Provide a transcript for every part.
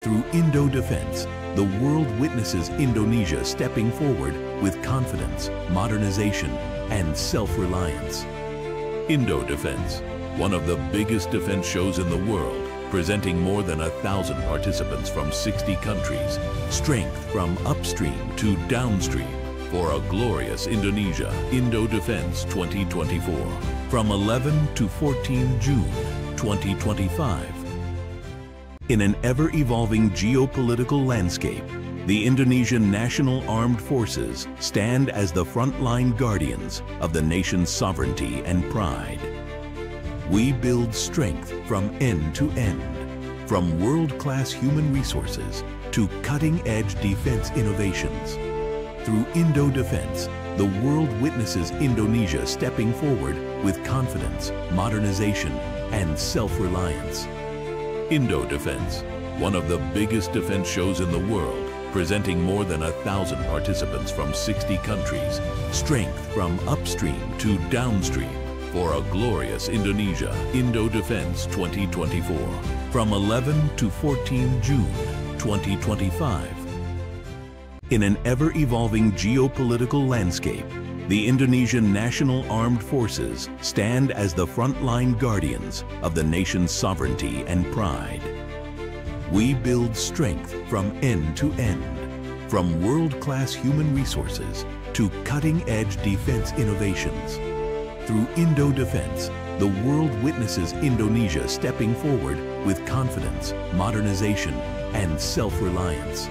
Through Indo-Defense, the world witnesses Indonesia stepping forward with confidence, modernization, and self-reliance. Indo-Defense, one of the biggest defense shows in the world, presenting more than 1,000 participants from 60 countries, strength from upstream to downstream for a glorious Indonesia Indo-Defense 2024 from 11 to 14 June 2025. In an ever-evolving geopolitical landscape, the Indonesian National Armed Forces stand as the frontline guardians of the nation's sovereignty and pride. We build strength from end to end, from world-class human resources to cutting-edge defense innovations. Through Indo-Defense, the world witnesses Indonesia stepping forward with confidence, modernization, and self-reliance. Indo-Defense, one of the biggest defense shows in the world, presenting more than 1,000 participants from 60 countries, strength from upstream to downstream for a glorious Indonesia Indo-Defense 2024 from 11 to 14 June 2025. In an ever-evolving geopolitical landscape, the Indonesian National Armed Forces stand as the frontline guardians of the nation's sovereignty and pride. We build strength from end to end, from world-class human resources to cutting-edge defense innovations. Through Indo-Defense, the world witnesses Indonesia stepping forward with confidence, modernization, and self-reliance.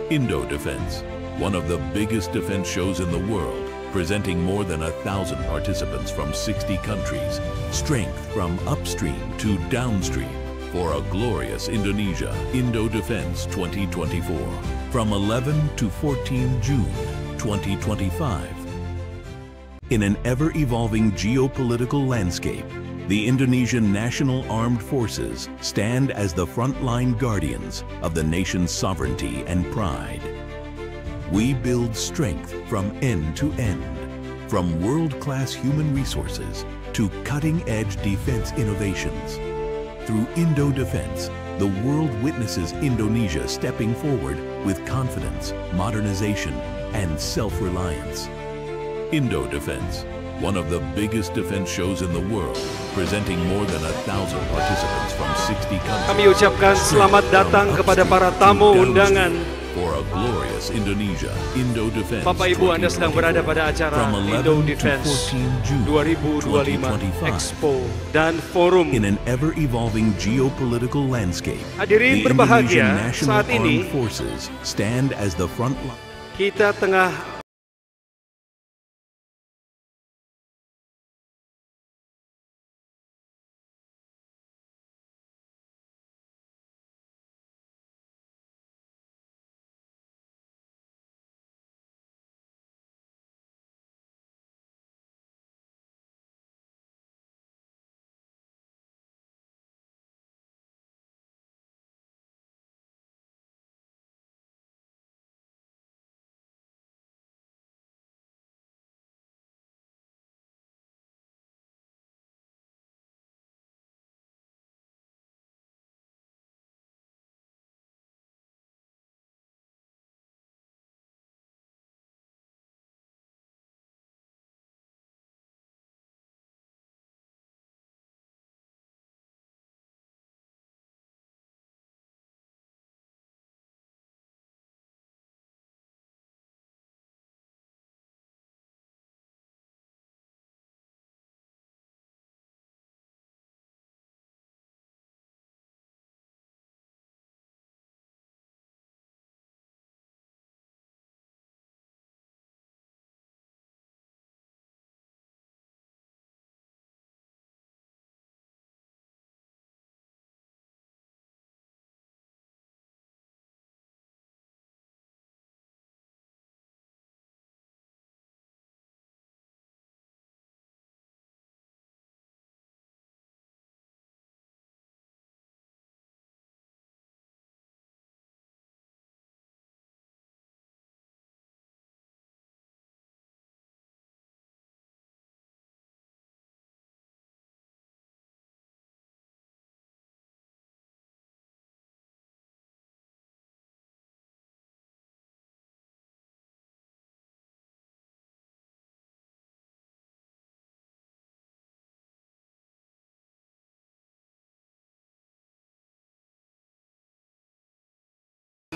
Indo-Defense, one of the biggest defense shows in the world, presenting more than 1,000 participants from 60 countries, strength from upstream to downstream for a glorious Indonesia Indo-Defense 2024 from 11 to 14 June 2025. In an ever-evolving geopolitical landscape, the Indonesian National Armed Forces stand as the frontline guardians of the nation's sovereignty and pride. We build strength from end to end, from world-class human resources to cutting-edge defense innovations. Through Indo-Defense, the world witnesses Indonesia stepping forward with confidence, modernization, and self-reliance. Indo-Defense, one of the biggest defense shows in the world, presenting more than 1,000 participants from 60 countries. Kami ucapkan selamat datang kepada para tamu undangan. For a glorious Indonesia Indo-Defense. Bapak Ibu, Anda sedang berada pada acara Indo-Defense 2025 Expo dan Forum. In an ever-evolving geopolitical landscape, Hadirin the berbahagia, Indonesian National saat ini Armed Forces stand as the front line. Kita tengah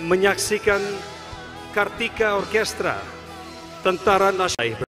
menyaksikan Kartika Orkestra Tentara Nasional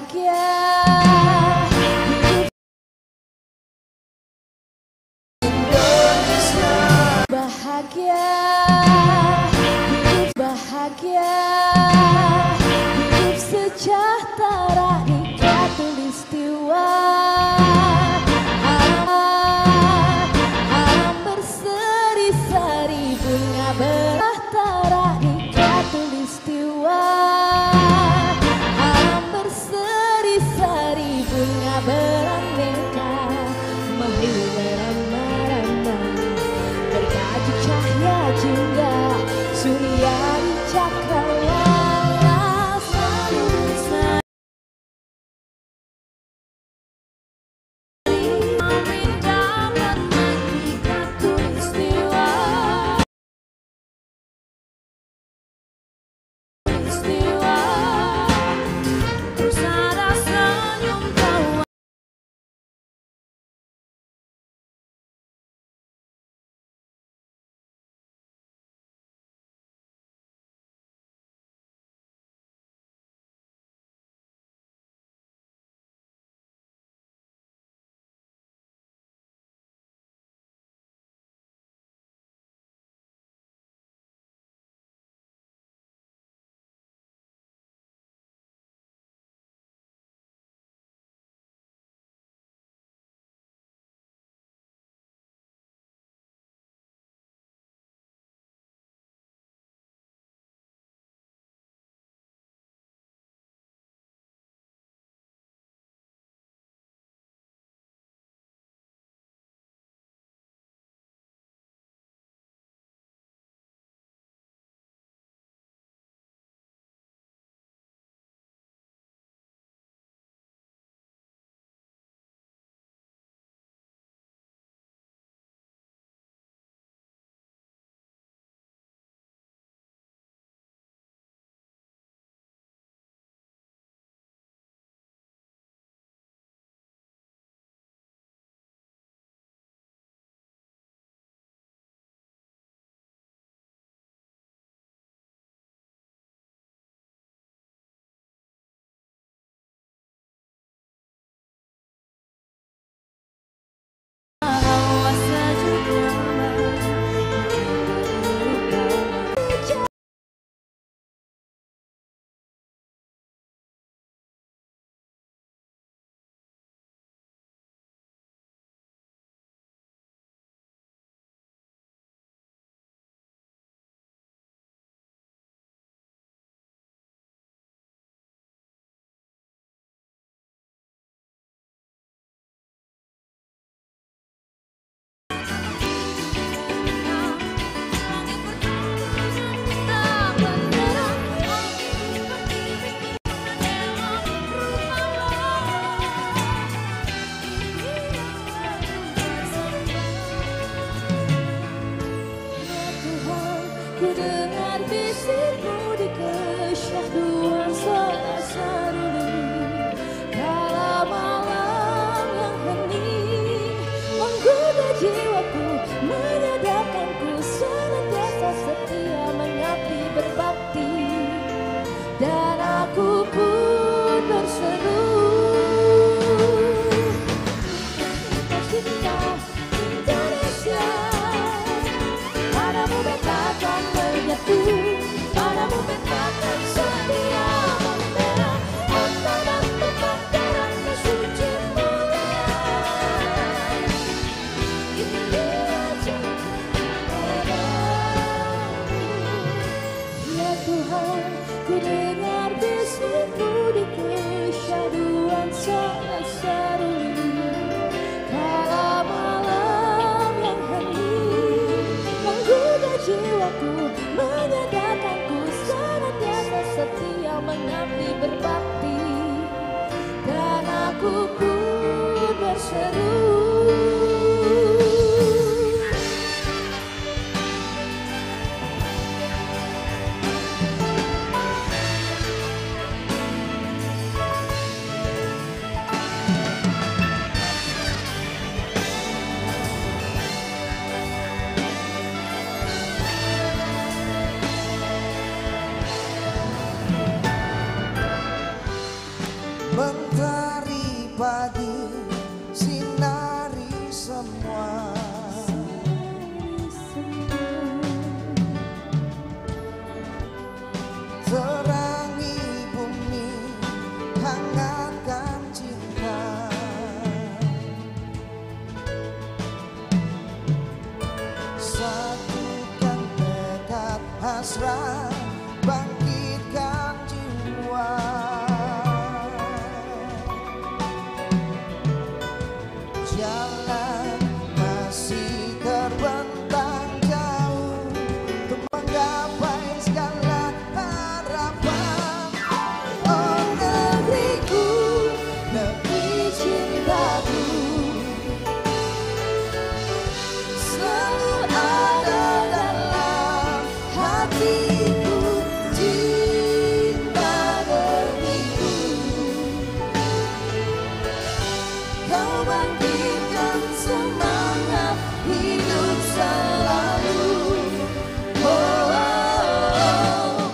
bahagia. Indonesia bahagia, hidup bahagia, hidup sejahtera di khatulistiwa. Alam berseri-seri bunga bersejahtera di khatulistiwa. Alam berseri-seri bunga beraneka, mahligai rama-rama, bergaji cahaya jingga, surya di cakrawala selalu berseri. Dapat negeri khatulistiwa. Istiwa, bersara senyum tawa. Ku dengar bisikmu di kesyahduan Salasaruli, kala malam yang hening menggoda jiwaku, menyadarkanku senantiasa setia mengabdi berbakti, dan aku pun berseru cinta Indonesia. Padamu betakan menyatu, padamu betakan setia membela, harta dan tempat darahnya suci mulia. Ini dia padamu. Ya Tuhan, ku dengar bisikmu di kesyahduan Salasaruli, kala malam yang hening menggoda jiwaku, menyadarkanku senantiasa setia mengabdi berbakti, dan aku pun berseru Mengapa pagi sinari semua. Terangi bumi, hangatkan cinta. Satukan tekad hasrat, bangkitkan jiwa. Jalan masih terbentang jauh untuk menggapai segala harapan. Oh negeriku, negeri cintaku, selalu ada dalam hatiku. Cinta negeriku, kau bangkitkan semangat hidup selalu. Oh, oh, oh.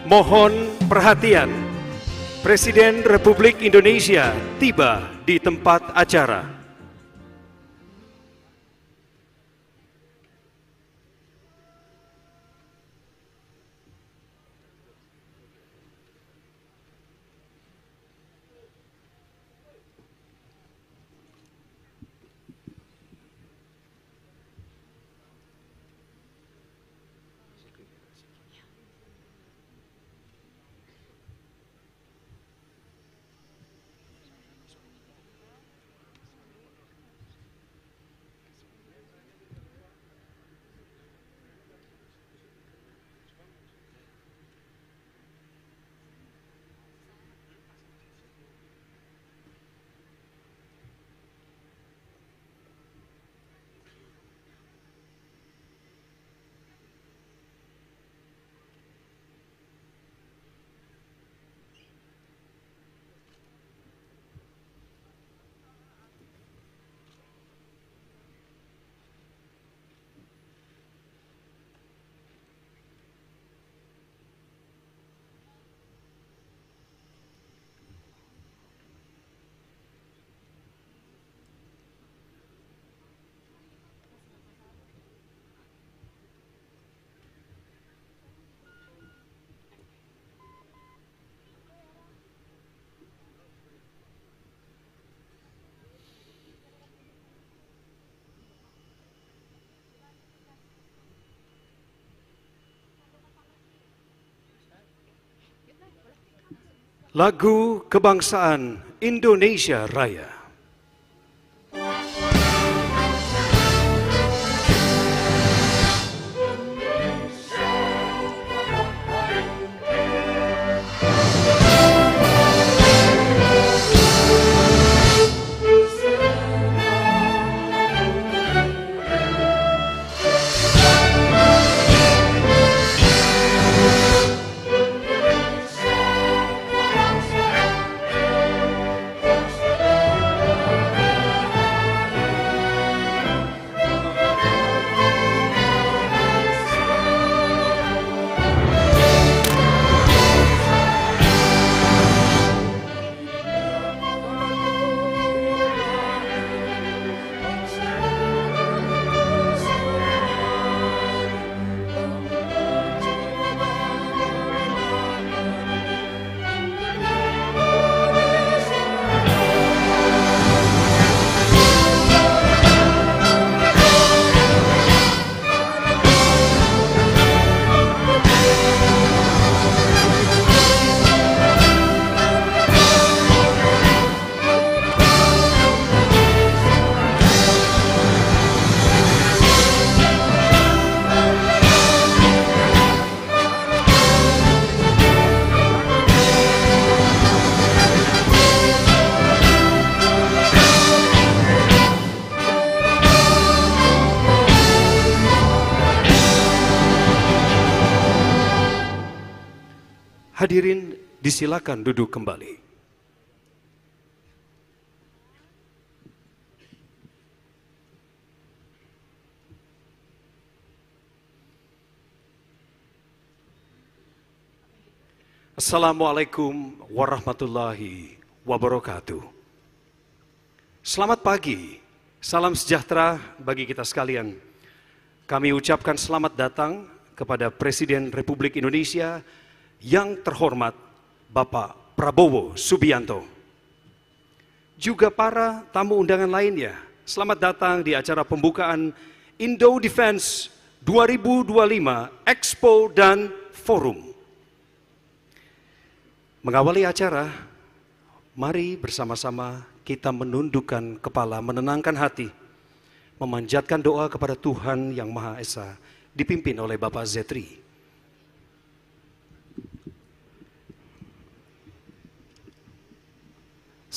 Mohon perhatian, Presiden Republik Indonesia tiba di tempat acara. Lagu Kebangsaan Indonesia Raya. Hadirin disilakan duduk kembali. Assalamualaikum warahmatullahi wabarakatuh. Selamat pagi, salam sejahtera bagi kita sekalian. Kami ucapkan selamat datang kepada Presiden Republik Indonesia yang terhormat Bapak Prabowo Subianto. Juga para tamu undangan lainnya, selamat datang di acara pembukaan Indo Defense 2025 Expo dan Forum. Mengawali acara, mari bersama-sama kita menundukkan kepala, menenangkan hati, memanjatkan doa kepada Tuhan Yang Maha Esa, dipimpin oleh Bapak Zetri.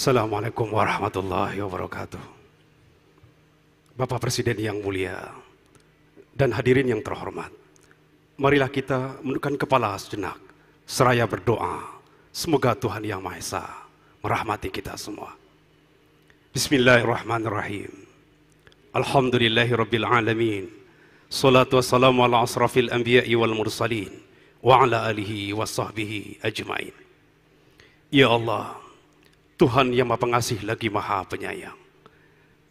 Assalamualaikum warahmatullahi wabarakatuh. Bapak Presiden yang mulia dan hadirin yang terhormat, marilah kita menundukkan kepala sejenak, seraya berdoa, semoga Tuhan Yang Maha Esa merahmati kita semua. Bismillahirrahmanirrahim. Alhamdulillahi rabbil alamin. Salatu wassalamu ala asrafil anbiya'i wal mursalin wa ala alihi wa sahbihi ajmain. Ya Allah, Tuhan yang Maha Pengasih lagi Maha Penyayang.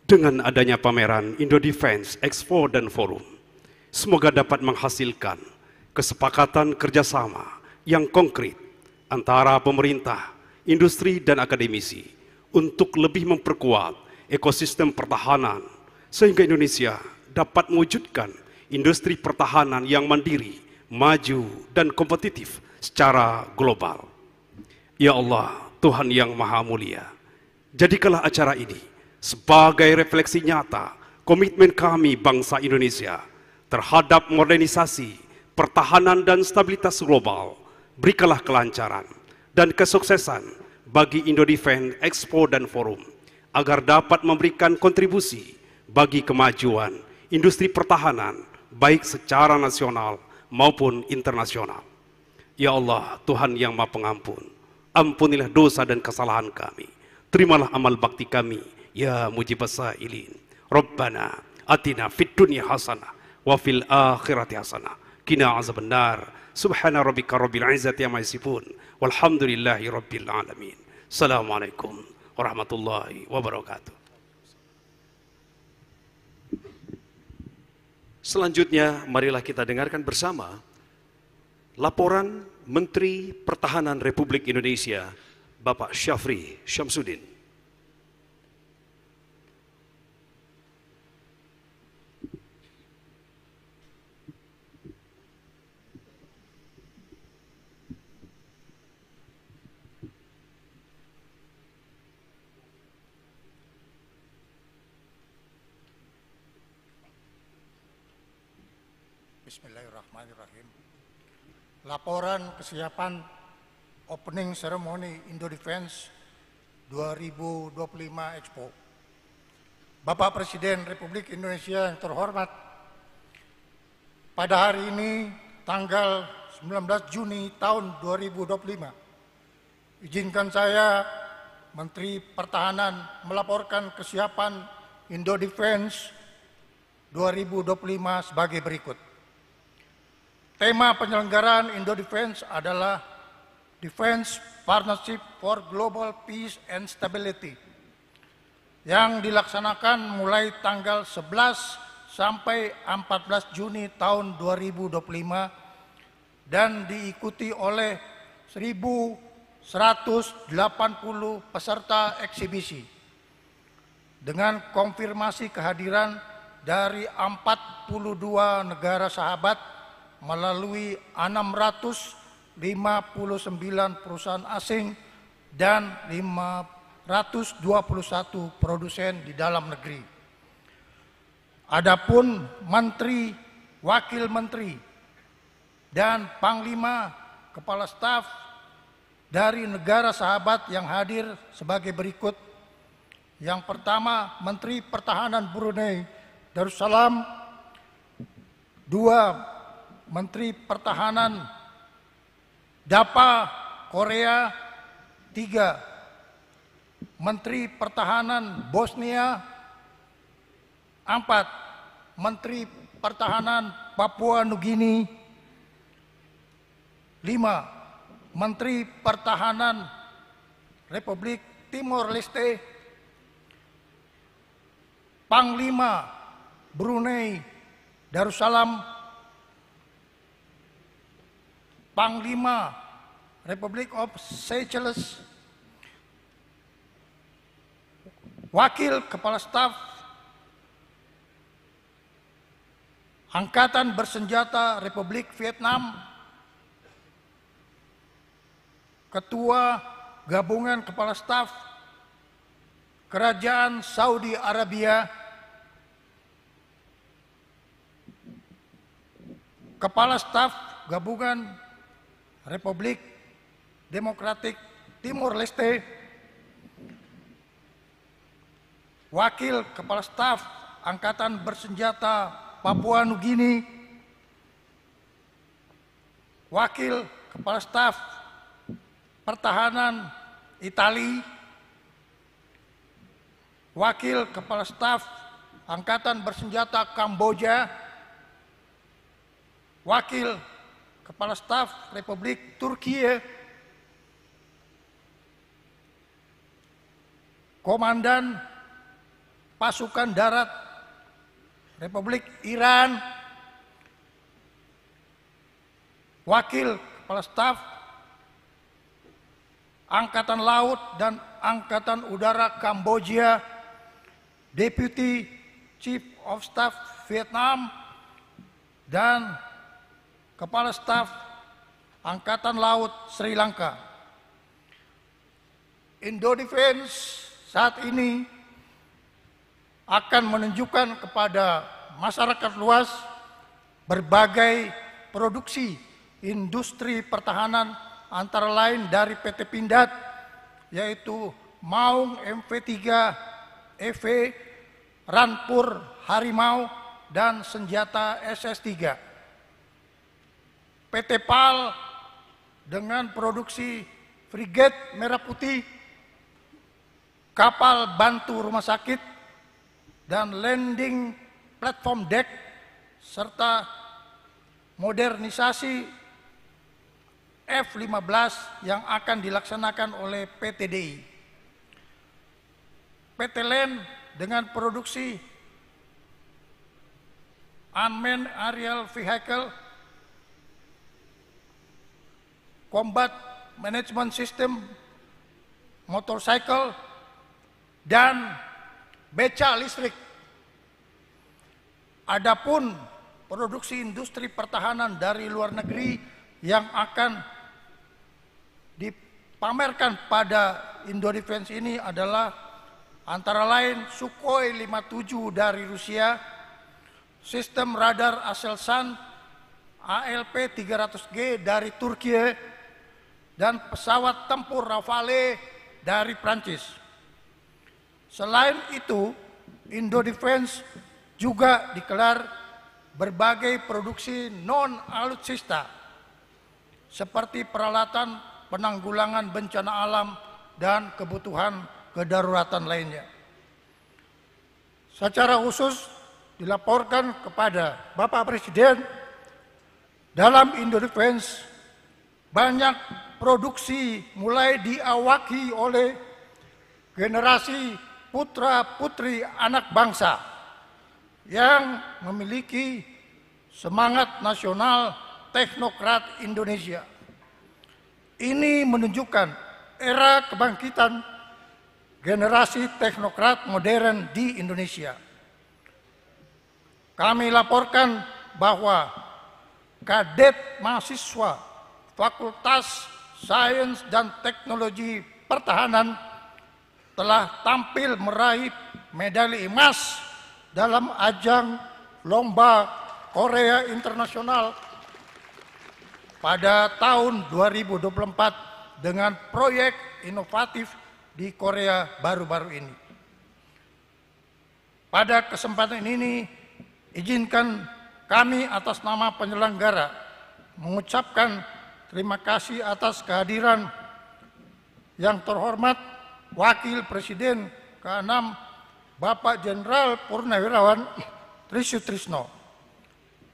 Dengan adanya pameran Indo Defense Expo dan Forum, semoga dapat menghasilkan kesepakatan kerjasama yang konkret antara pemerintah, industri, dan akademisi untuk lebih memperkuat ekosistem pertahanan sehingga Indonesia dapat mewujudkan industri pertahanan yang mandiri, maju, dan kompetitif secara global. Ya Allah, Tuhan yang Maha Mulia, jadikanlah acara ini sebagai refleksi nyata komitmen kami bangsa Indonesia terhadap modernisasi, pertahanan, dan stabilitas global. Berikanlah kelancaran dan kesuksesan bagi Indo Defense Expo dan Forum agar dapat memberikan kontribusi bagi kemajuan industri pertahanan baik secara nasional maupun internasional. Ya Allah, Tuhan yang Maha Pengampun, ampunilah dosa dan kesalahan kami. Terimalah amal bakti kami, ya mujibas sa'ilin. Rabbana atina fid dunya hasanah wa fil akhirati hasanah qina azabannar. Subhana rabbika rabbil izzati amma yasifun walhamdulillahi rabbil alamin. Assalamualaikum warahmatullahi wabarakatuh. Selanjutnya, marilah kita dengarkan bersama laporan Menteri Pertahanan Republik Indonesia, Bapak Syafri Syamsuddin. Bismillahirrahmanirrahim. Laporan kesiapan Opening Ceremony Indo Defense 2025 Expo. Bapak Presiden Republik Indonesia yang terhormat, pada hari ini tanggal 19 Juni tahun 2025, izinkan saya Menteri Pertahanan melaporkan kesiapan Indo Defense 2025 sebagai berikut. Tema penyelenggaraan Indo Defense adalah Defense Partnership for Global Peace and Stability yang dilaksanakan mulai tanggal 11 sampai 14 Juni tahun 2025 dan diikuti oleh 1.180 peserta eksibisi dengan konfirmasi kehadiran dari 42 negara sahabat melalui 659 perusahaan asing dan 521 produsen di dalam negeri. Adapun menteri, wakil menteri, dan panglima kepala staf dari negara sahabat yang hadir sebagai berikut. Yang pertama, Menteri Pertahanan Brunei Darussalam. 2, Menteri Pertahanan Dapa Korea. 3, Menteri Pertahanan Bosnia. 4, Menteri Pertahanan Papua Nugini. 5, Menteri Pertahanan Republik Timor Leste. Panglima Brunei Darussalam. Panglima Republic of Seychelles, Wakil Kepala Staf Angkatan Bersenjata Republik Vietnam, Ketua Gabungan Kepala Staf Kerajaan Saudi Arabia, Kepala Staf Gabungan Republik Demokratik Timor Leste, Wakil Kepala Staf Angkatan Bersenjata Papua Nugini, Wakil Kepala Staf Pertahanan Italia, Wakil Kepala Staf Angkatan Bersenjata Kamboja, Wakil Kepala Staf Republik Turkiye, Komandan Pasukan Darat Republik Iran, Wakil Kepala Staf Angkatan Laut dan Angkatan Udara Kamboja, Deputy Chief of Staff Vietnam, dan Kepala Staf Angkatan Laut Sri Lanka. Indodefense saat ini akan menunjukkan kepada masyarakat luas berbagai produksi industri pertahanan antara lain dari PT Pindad, yaitu Maung MV3 EV, Rampur Harimau, dan senjata SS3. PT PAL dengan produksi frigate Merah Putih, kapal bantu rumah sakit, dan landing platform deck, serta modernisasi F-15 yang akan dilaksanakan oleh PT DI. PT LAN dengan produksi Unmanned Aerial Vehicle, Combat Management System, Motorcycle, dan beca listrik. Adapun produksi industri pertahanan dari luar negeri yang akan dipamerkan pada Indodefense ini adalah antara lain Sukhoi 57 dari Rusia, sistem radar Aselsan ALP 300G dari Turki, dan pesawat tempur Rafale dari Prancis. Selain itu, Indodefense juga dikelar berbagai produksi non-alutsista seperti peralatan penanggulangan bencana alam dan kebutuhan kedaruratan lainnya. Secara khusus dilaporkan kepada Bapak Presiden, dalam Indodefense banyak produksi mulai diawaki oleh generasi putra-putri anak bangsa yang memiliki semangat nasional teknokrat Indonesia. Ini menunjukkan era kebangkitan generasi teknokrat modern di Indonesia. Kami laporkan bahwa kadet mahasiswa Fakultas Sains dan Teknologi Pertahanan telah tampil meraih medali emas dalam ajang Lomba Korea Internasional pada tahun 2024 dengan proyek inovatif di Korea baru-baru ini. Pada kesempatan ini, izinkan kami atas nama penyelenggara mengucapkan terima kasih atas kehadiran yang terhormat Wakil Presiden ke-6 Bapak Jenderal Purnawirawan Trisutrisno,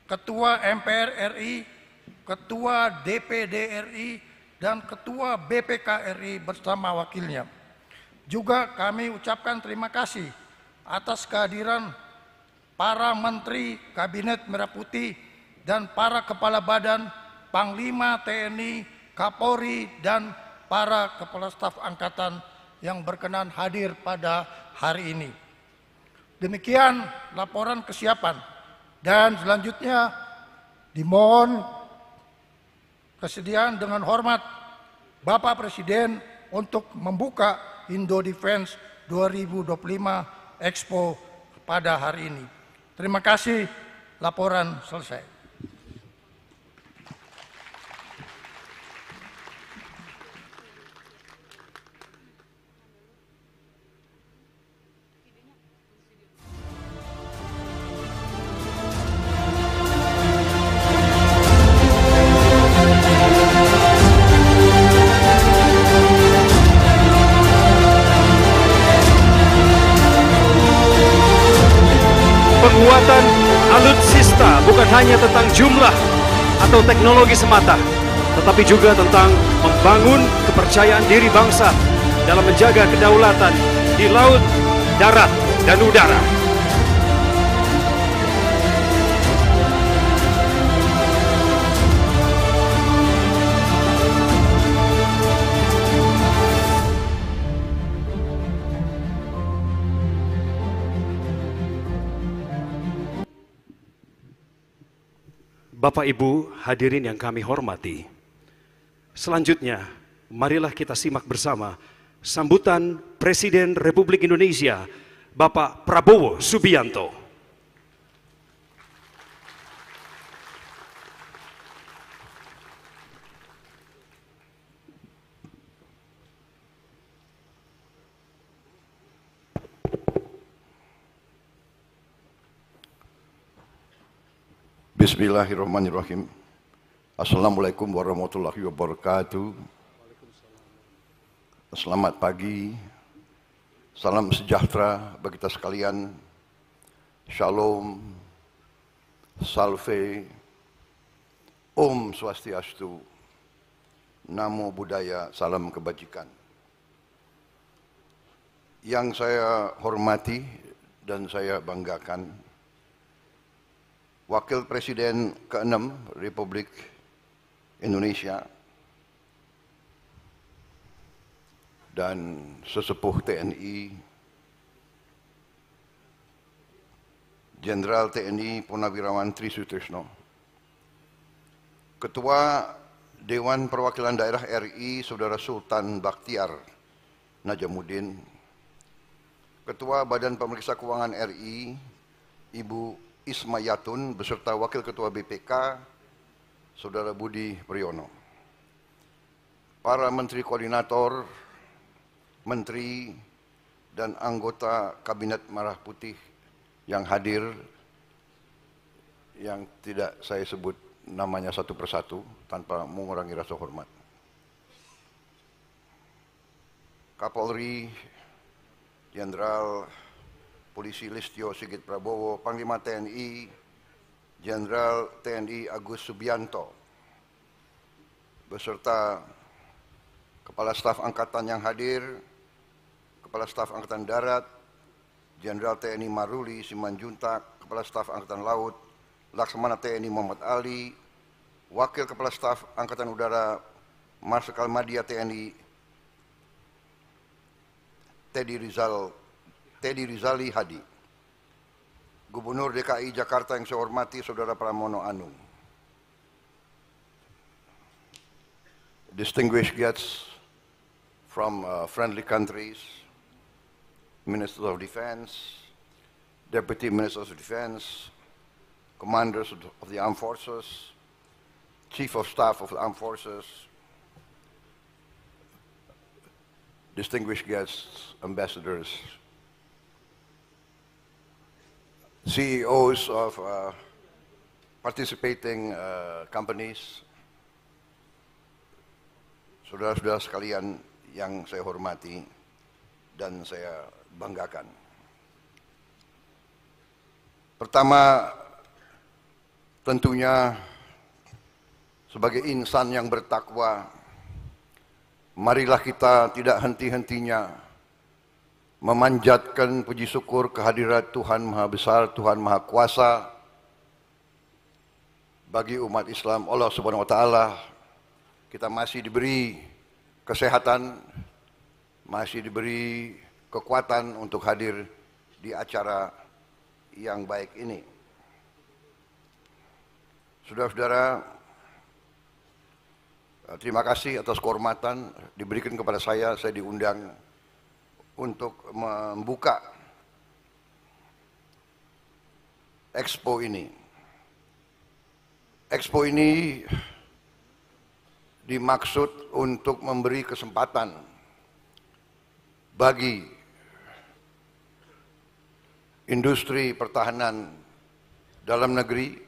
Ketua MPR RI, Ketua DPD RI, dan Ketua BPK RI bersama wakilnya. Juga kami ucapkan terima kasih atas kehadiran para Menteri Kabinet Merah Putih dan para Kepala Badan, Panglima TNI, Kapolri, dan para Kepala Staf Angkatan yang berkenan hadir pada hari ini. Demikian laporan kesiapan, dan selanjutnya dimohon kesediaan dengan hormat Bapak Presiden untuk membuka Indodefense 2025 Expo pada hari ini. Terima kasih, laporan selesai. Penguatan alutsista bukan hanya tentang jumlah atau atau teknologi semata, tetapi juga tentang membangun kepercayaan diri bangsa dalam menjaga kedaulatan di laut, darat, dan udara. Bapak Ibu hadirin yang kami hormati, selanjutnya marilah kita simak bersama sambutan Presiden Republik Indonesia, Bapak Prabowo Subianto. Bismillahirrahmanirrahim. Assalamualaikum warahmatullahi wabarakatuh. Selamat pagi. Salam sejahtera bagi kita sekalian. Shalom. Salve. Om Swastiastu. Namo Buddhaya. Salam kebajikan. Yang saya hormati dan saya banggakan, Wakil Presiden ke-6 Republik Indonesia dan sesepuh TNI, Jenderal TNI Purnawirawan Tri Sutrisno, Ketua Dewan Perwakilan Daerah RI Saudara Sultan Bakhtiar Najamuddin, Ketua Badan Pemeriksa Keuangan RI Ibu Ismayatun beserta Wakil Ketua BPK Saudara Budi Priyono, para Menteri Koordinator, Menteri dan anggota Kabinet Merah Putih yang hadir, yang tidak saya sebut namanya satu persatu tanpa mengurangi rasa hormat. Kapolri Jenderal Polisi Listio Sigit Prabowo, Panglima TNI Jenderal TNI Agus Subianto, beserta Kepala Staf Angkatan yang hadir, Kepala Staf Angkatan Darat Jenderal TNI Maruli Simanjuntak, Kepala Staf Angkatan Laut Laksamana TNI Muhammad Ali, Wakil Kepala Staf Angkatan Udara Marsikal Madya TNI Teddy Rizali Hadi, Gubernur DKI Jakarta yang saya hormati Saudara Pramono Anung, distinguished guests from friendly countries, Ministers of Defense, Deputy Ministers of Defense, Commanders of the Armed Forces, Chief of Staff of the Armed Forces, distinguished guests, ambassadors, CEOs of participating companies, saudara-saudara sekalian yang saya hormati dan saya banggakan. Pertama, tentunya sebagai insan yang bertakwa, marilah kita tidak henti-hentinya memanjatkan puji syukur kehadirat Tuhan Maha Besar, Tuhan Maha Kuasa bagi umat Islam. Allah Subhanahu wa Ta'ala, kita masih diberi kesehatan, masih diberi kekuatan untuk hadir di acara yang baik ini. Saudara-saudara, terima kasih atas kehormatan diberikan kepada saya diundang untuk membuka Expo ini. Expo ini dimaksud untuk memberi kesempatan bagi industri pertahanan dalam negeri,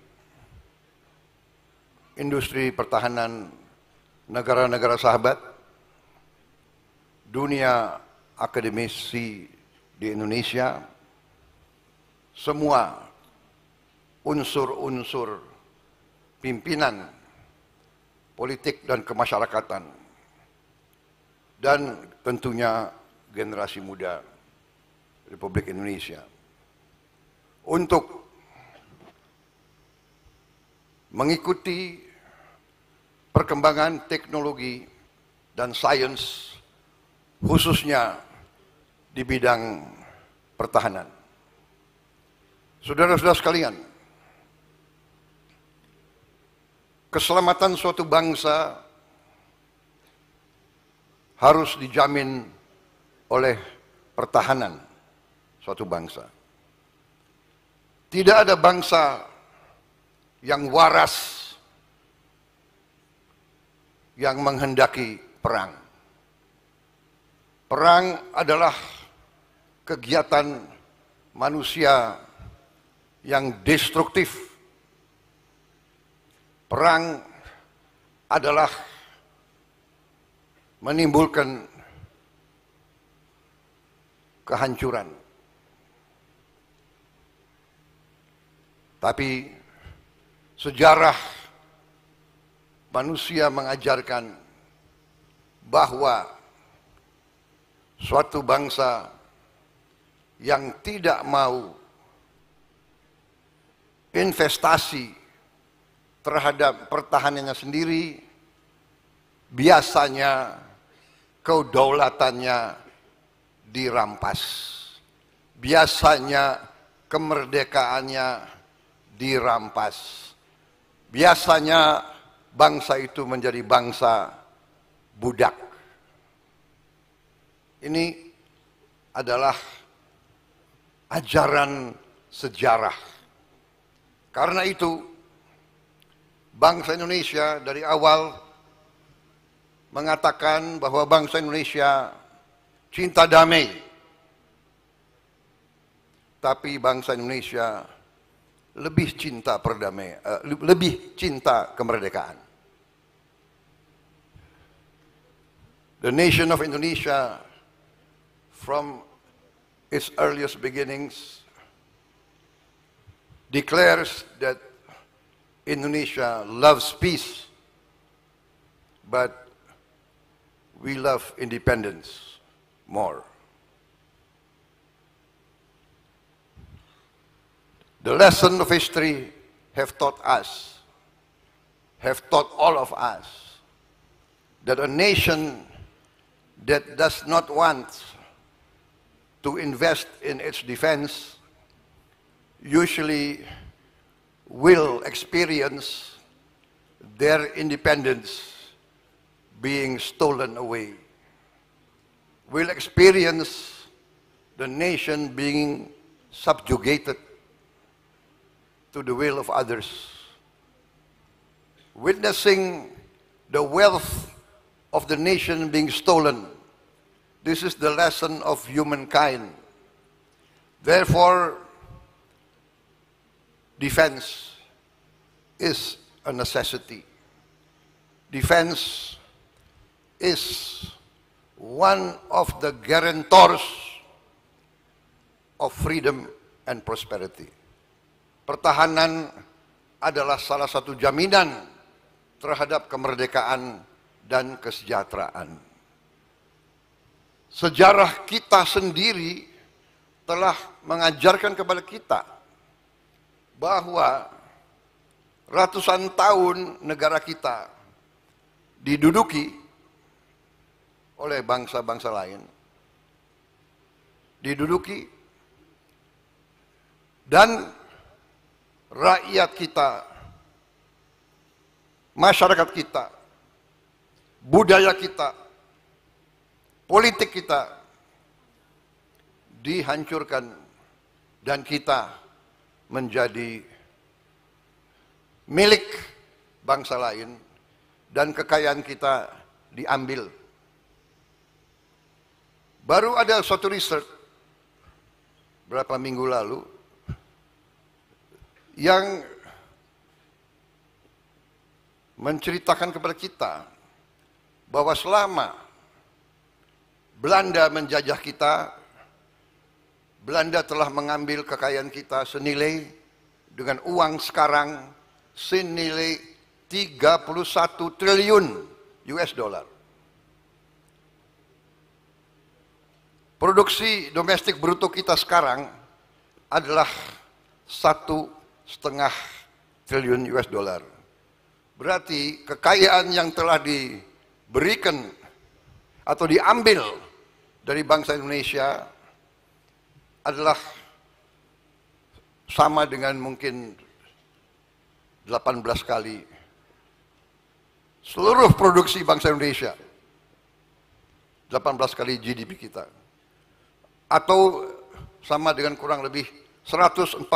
industri pertahanan negara-negara sahabat, dunia akademisi di Indonesia, semua unsur-unsur pimpinan politik dan kemasyarakatan, dan tentunya generasi muda Republik Indonesia untuk mengikuti perkembangan teknologi dan sains, khususnya di bidang pertahanan. Saudara-saudara sekalian, keselamatan suatu bangsa harus dijamin oleh pertahanan suatu bangsa. Tidak ada bangsa yang waras yang menghendaki perang. Perang adalah kegiatan manusia yang destruktif. Perang adalah menimbulkan kehancuran. Tapi sejarah manusia mengajarkan bahwa suatu bangsa yang tidak mau investasi terhadap pertahanannya sendiri, biasanya kedaulatannya dirampas. Biasanya kemerdekaannya dirampas. Biasanya bangsa itu menjadi bangsa budak. Ini adalah ajaran sejarah. Karena itu, bangsa Indonesia dari awal mengatakan bahwa bangsa Indonesia cinta damai. Tapi bangsa Indonesia lebih cinta perdamaian, lebih cinta kemerdekaan. The nation of Indonesia, from its earliest beginnings, declares that Indonesia loves peace, but we love independence more. The lesson of history have taught us, have taught all of us, that a nation that does not want to invest in its defense usually will experience their independence being stolen away, will experience the nation being subjugated to the will of others. Witnessing the wealth of the nation being stolen, this is the lesson of humankind. Therefore, defense is a necessity. Defense is one of the guarantors of freedom and prosperity. Pertahanan adalah salah satu jaminan terhadap kemerdekaan dan kesejahteraan. Sejarah kita sendiri telah mengajarkan kepada kita bahwa ratusan tahun negara kita diduduki oleh bangsa-bangsa lain, diduduki, dan rakyat kita, masyarakat kita, budaya kita, politik kita dihancurkan dan kita menjadi milik bangsa lain dan kekayaan kita diambil. Baru ada suatu riset beberapa minggu lalu yang menceritakan kepada kita bahwa selama Belanda menjajah kita, Belanda telah mengambil kekayaan kita senilai dengan uang sekarang senilai 31 triliun US dollar. Produksi domestik bruto kita sekarang adalah 1,5 triliun US dollar. Berarti kekayaan yang telah diberikan atau diambil dari bangsa Indonesia adalah sama dengan mungkin 18 kali seluruh produksi bangsa Indonesia. 18 kali GDP kita. Atau sama dengan kurang lebih 144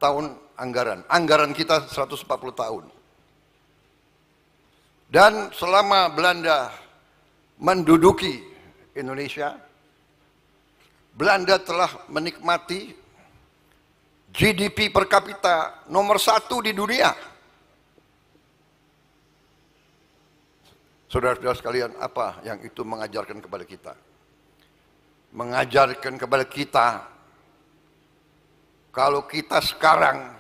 tahun anggaran. Anggaran kita 140 tahun. Dan selama Belanda menduduki Indonesia, Belanda telah menikmati GDP per kapita nomor 1 di dunia. Saudara-saudara sekalian, apa yang itu mengajarkan kepada kita? Mengajarkan kepada kita, kalau kita sekarang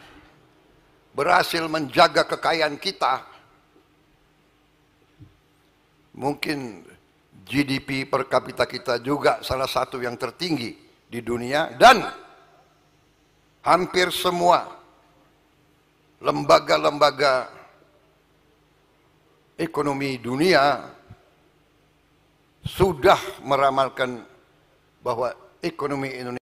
berhasil menjaga kekayaan kita, mungkin GDP per kapita kita juga salah satu yang tertinggi di dunia, dan hampir semua lembaga-lembaga ekonomi dunia sudah meramalkan bahwa ekonomi Indonesia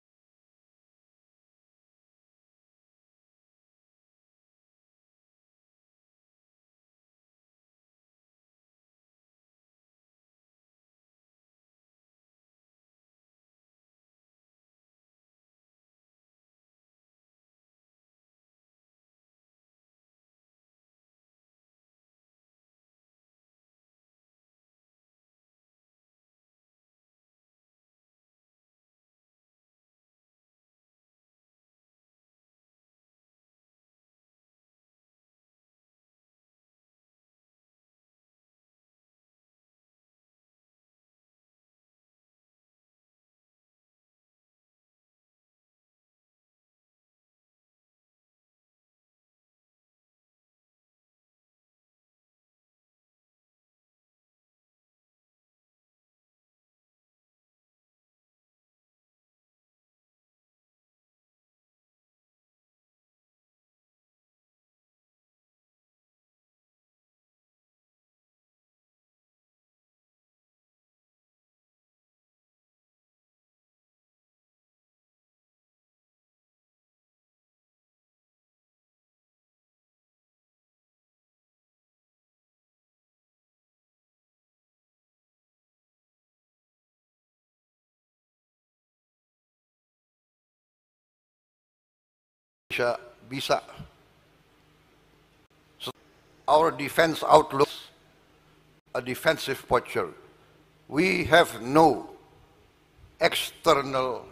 bisa. Our defense outlook, a defensive posture. We have no external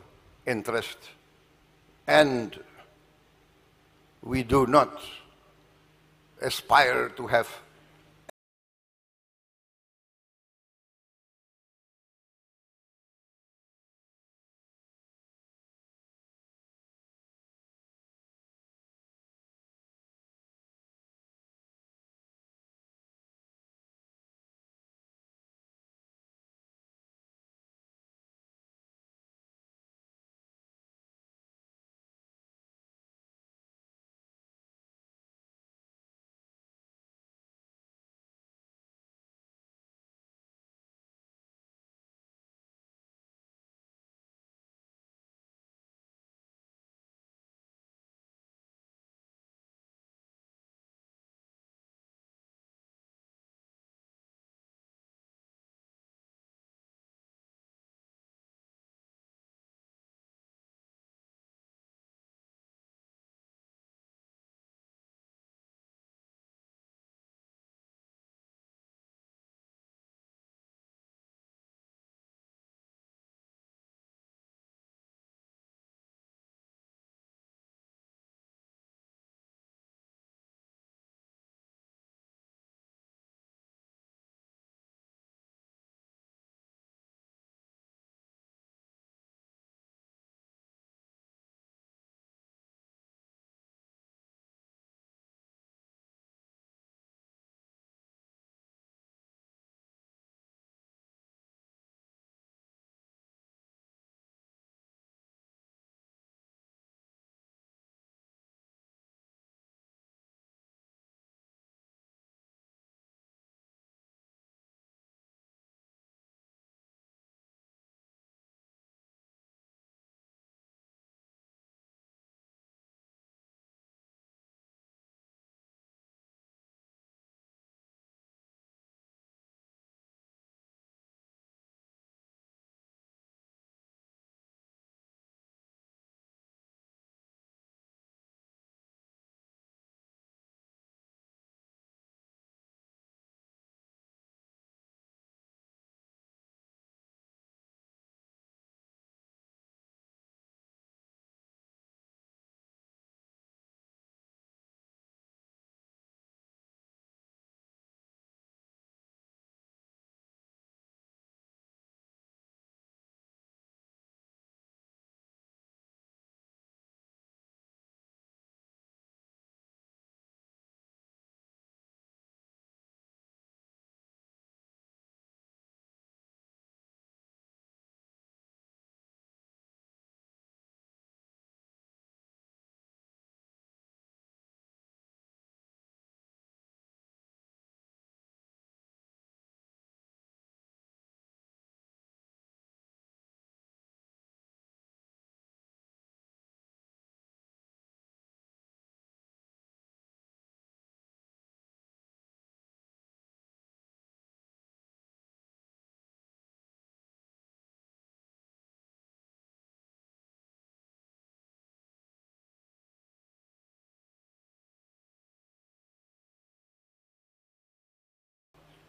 interest, and we do not aspire to have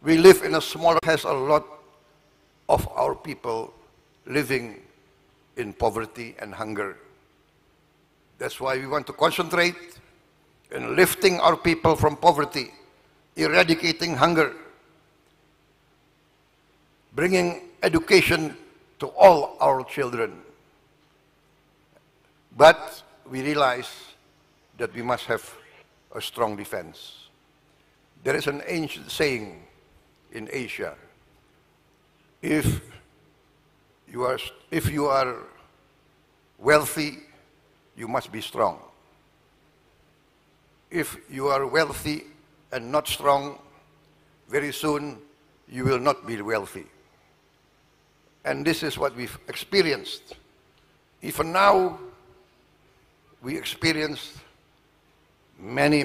We live in a smaller, has a lot of our people living in poverty and hunger. That's why we want to concentrate in lifting our people from poverty, eradicating hunger, bringing education to all our children. But we realize that we must have a strong defense. There is an ancient saying in Asia, if you are wealthy, you must be strong. If you are wealthy and not strong, very soon you will not be wealthy. And this is what we've experienced. Even now, we experienced many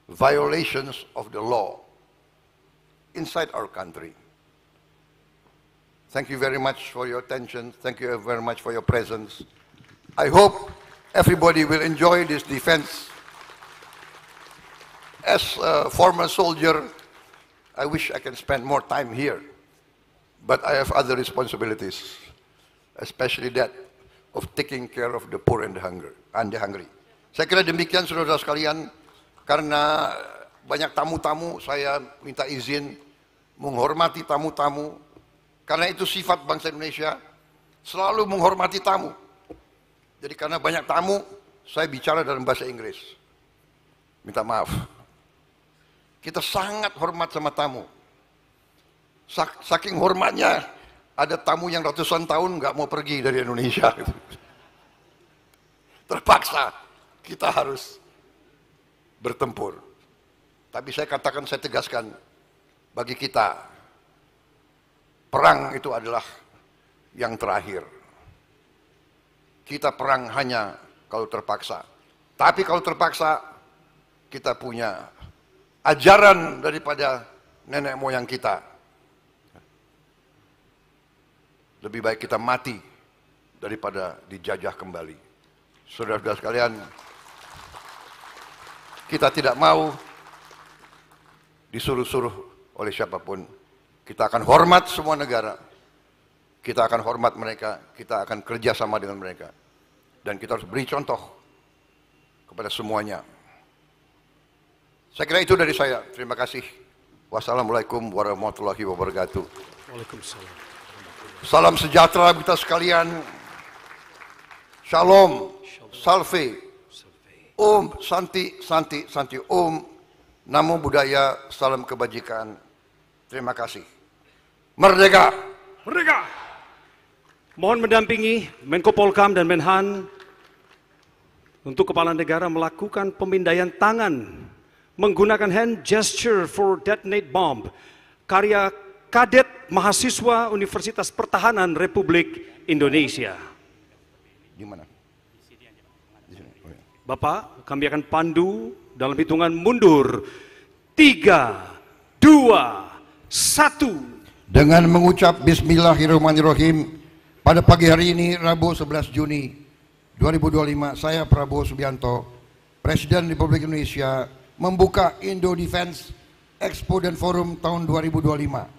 violations of the law inside our country. Thank you very much for your attention. Thank you very much for your presence. I hope everybody will enjoy this defense. As a former soldier, I wish I can spend more time here, but I have other responsibilities, especially that of taking care of the poor and the hungry. Saya kira demikian saudara sekalian, karena banyak tamu-tamu, saya minta izin menghormati tamu-tamu, karena itu sifat bangsa Indonesia, selalu menghormati tamu. Jadi karena banyak tamu, saya bicara dalam bahasa Inggris. Minta maaf. Kita sangat hormat sama tamu. Saking hormatnya, ada tamu yang ratusan tahun nggak mau pergi dari Indonesia. Terpaksa kita harus bertempur. Tapi saya katakan, saya tegaskan, bagi kita, perang itu adalah yang terakhir. Kita perang hanya kalau terpaksa. Tapi kalau terpaksa, kita punya ajaran daripada nenek moyang kita. Lebih baik kita mati daripada dijajah kembali. Saudara-saudara sekalian, kita tidak mau disuruh-suruh oleh siapapun. Kita akan hormat semua negara. Kita akan hormat mereka. Kita akan kerjasama dengan mereka. Dan kita harus beri contoh kepada semuanya. Saya kira itu dari saya. Terima kasih. Wassalamualaikum warahmatullahi wabarakatuh. Waalaikumsalam. Salam sejahtera kita sekalian. Shalom, salve, Om, Santi, Santi, Santi, Om, Namo Buddhaya, salam kebajikan. Terima kasih. Merdeka! Merdeka! Mohon mendampingi Menko Polkam dan Menhan untuk kepala negara melakukan pemindaian tangan menggunakan hand gesture for detonate bomb, karya kadet mahasiswa Universitas Pertahanan Republik Indonesia. Di mana? Bapak, kami akan pandu dalam hitungan mundur. 3, 2, 1. Dengan mengucap Bismillahirrahmanirrahim, pada pagi hari ini, Rabu 11 Juni 2025, saya Prabowo Subianto, Presiden Republik Indonesia, membuka Indo Defense Expo dan Forum tahun 2025.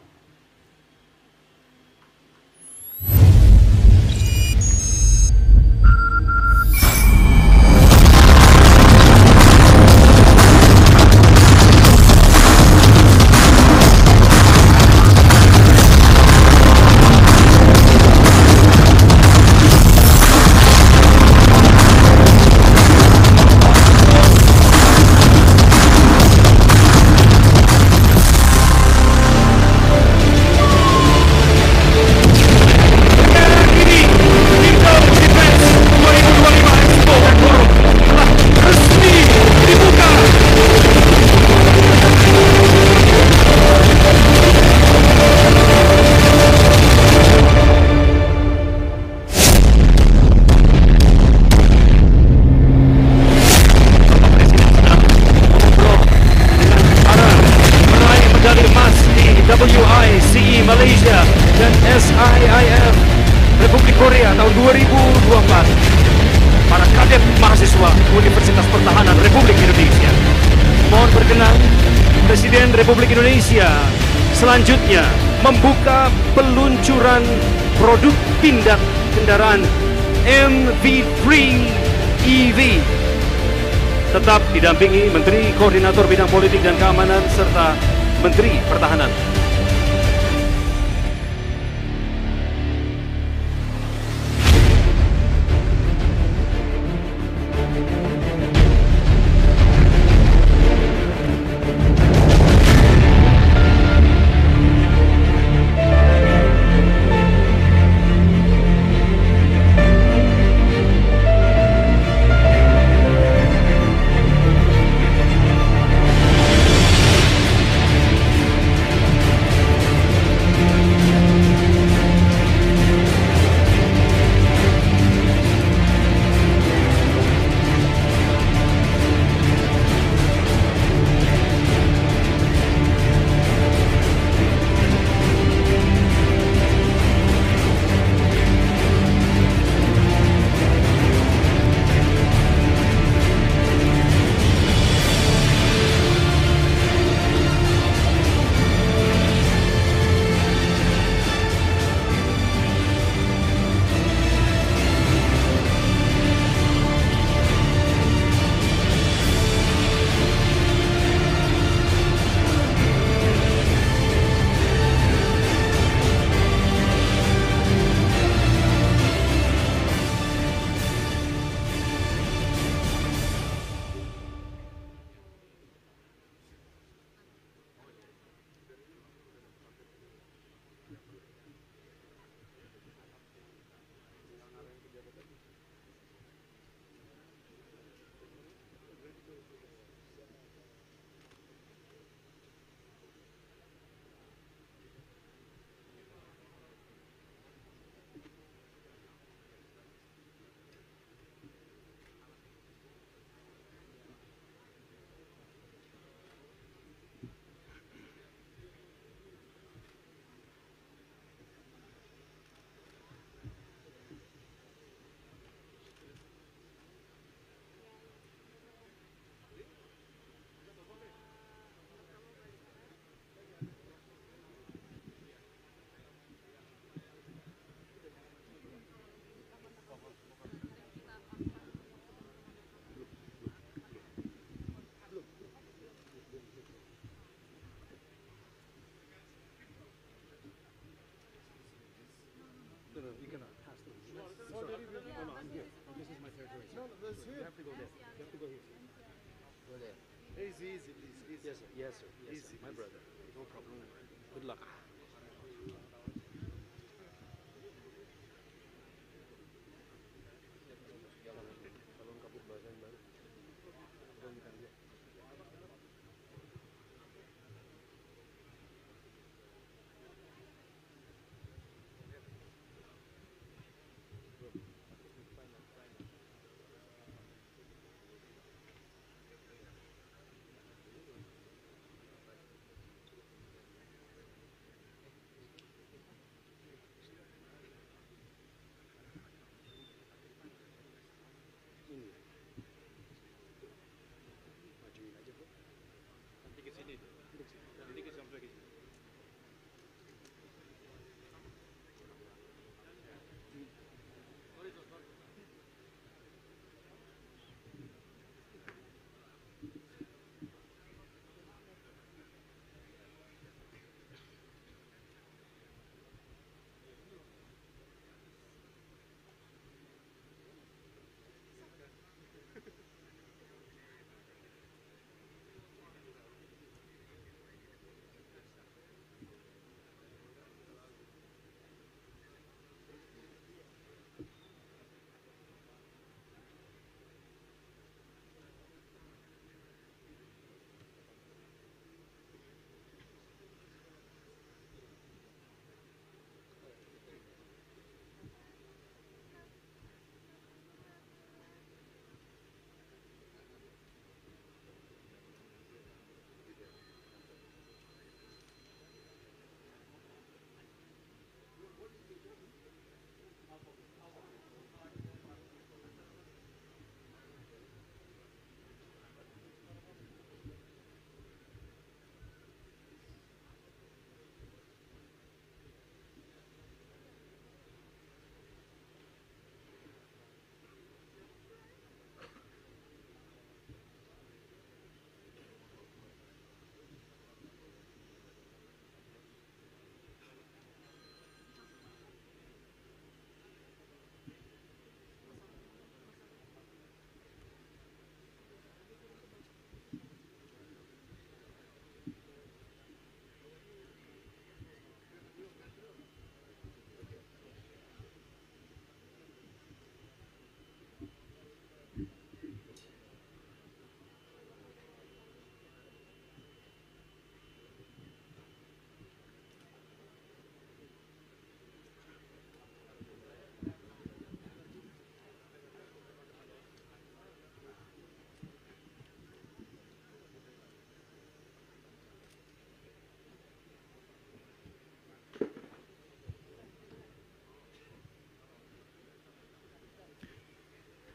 WICE Malaysia dan SIIF Republik Korea tahun 2024. Para kadet mahasiswa Universitas Pertahanan Republik Indonesia, mohon berkenan Presiden Republik Indonesia selanjutnya membuka peluncuran produk pindad kendaraan MV3 EV. Tetap didampingi Menteri Koordinator Bidang Politik dan Keamanan serta Menteri Pertahanan. Yes, sir. Yes, sir. My brother. No problem. Good luck.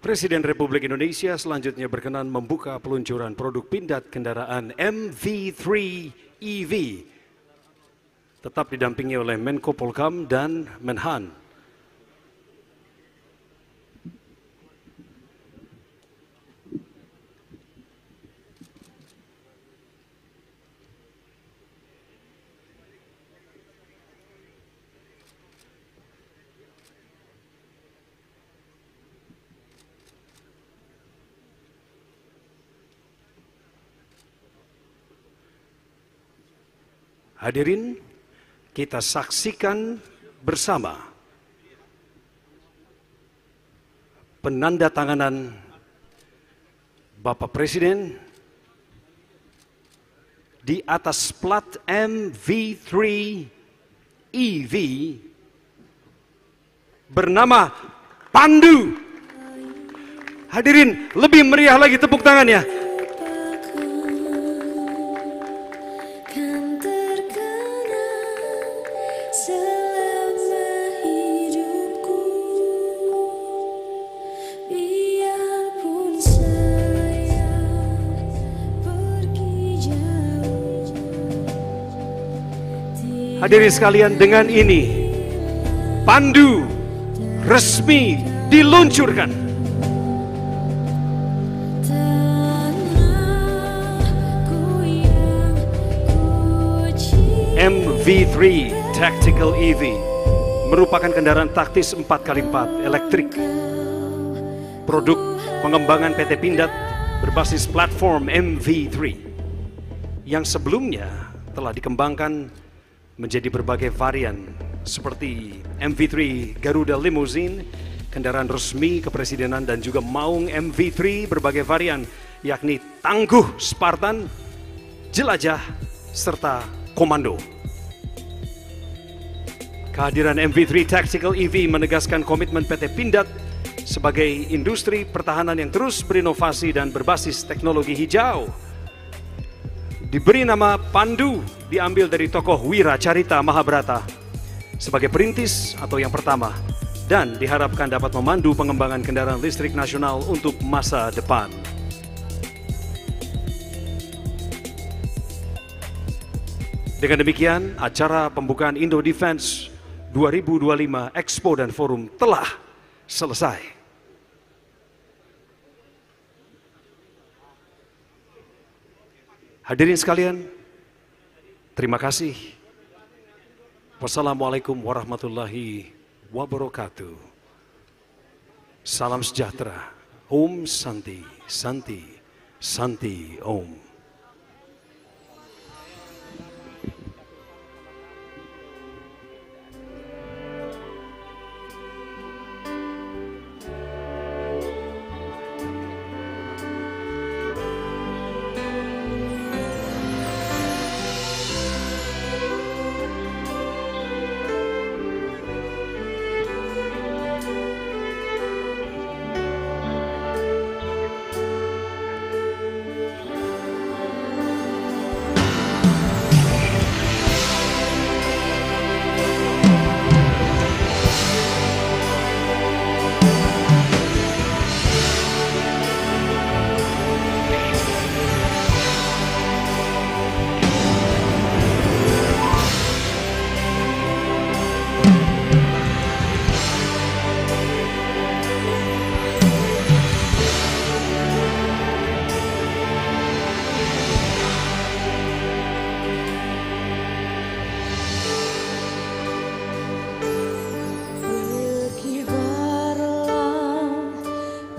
Presiden Republik Indonesia selanjutnya berkenan membuka peluncuran produk pindad kendaraan MV3 EV. Tetap didampingi oleh Menko Polhukam dan Menhan. Hadirin, kita saksikan bersama penandatanganan Bapak Presiden di atas plat MV3 EV bernama Pandu. Hadirin, lebih meriah lagi tepuk tangannya. Hadirin sekalian, dengan ini Pandu resmi diluncurkan. MV3 Tactical EV merupakan kendaraan taktis 4x4 elektrik. Produk pengembangan PT Pindad berbasis platform MV3 yang sebelumnya telah dikembangkan menjadi berbagai varian seperti MV3 Garuda Limousine, kendaraan resmi kepresidenan, dan juga Maung MV3 berbagai varian yakni Tangguh Spartan, Jelajah, serta Komando. Kehadiran MV3 Tactical EV menegaskan komitmen PT Pindad sebagai industri pertahanan yang terus berinovasi dan berbasis teknologi hijau. Diberi nama Pandu diambil dari tokoh Wira Carita Mahabharata sebagai perintis atau yang pertama, dan diharapkan dapat memandu pengembangan kendaraan listrik nasional untuk masa depan. Dengan demikian, acara pembukaan Indo Defense 2025 Expo dan Forum telah selesai. Hadirin sekalian, terima kasih. Wassalamualaikum warahmatullahi wabarakatuh. Salam sejahtera. Om Santi, Santi, Santi Om.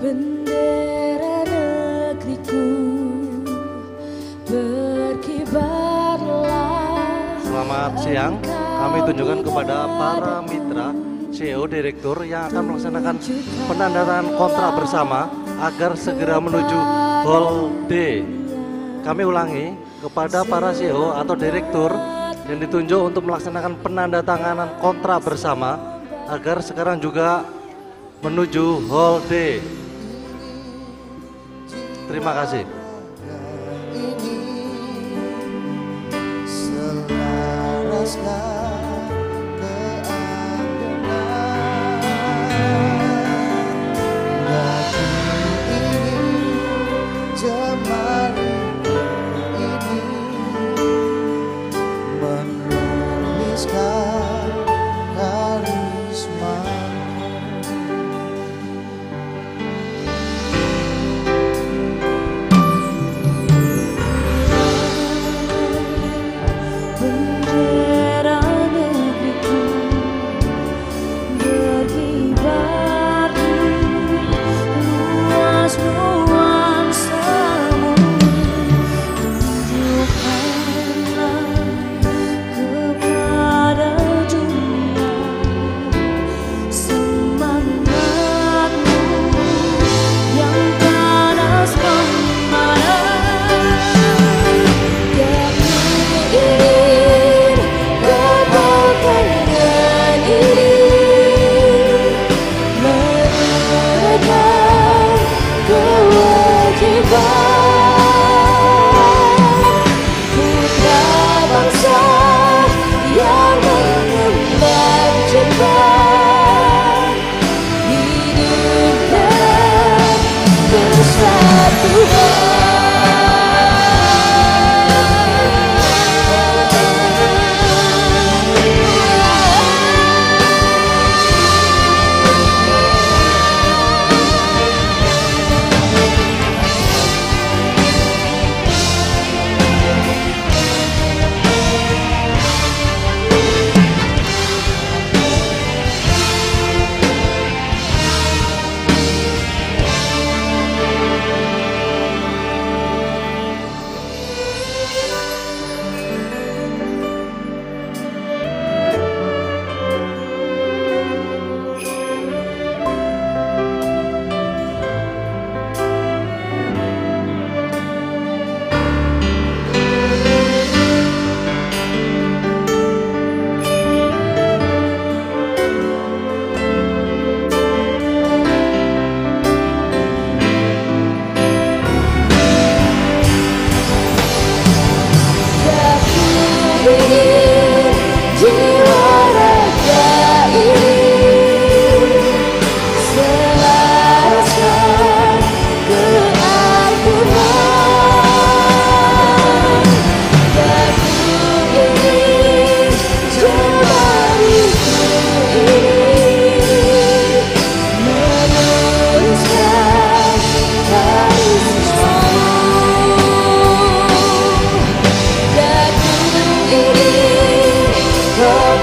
Bendera negeriku berkibarlah. Selamat siang, kami tunjukkan kepada para mitra CEO Direktur yang akan melaksanakan penandatanganan kontrak bersama agar segera menuju Hall D. Kami ulangi, kepada para CEO atau Direktur yang ditunjuk untuk melaksanakan penandatanganan kontrak bersama agar sekarang juga menuju Hall D. Terima kasih. Selaraslah keanggotaan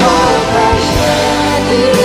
hanya di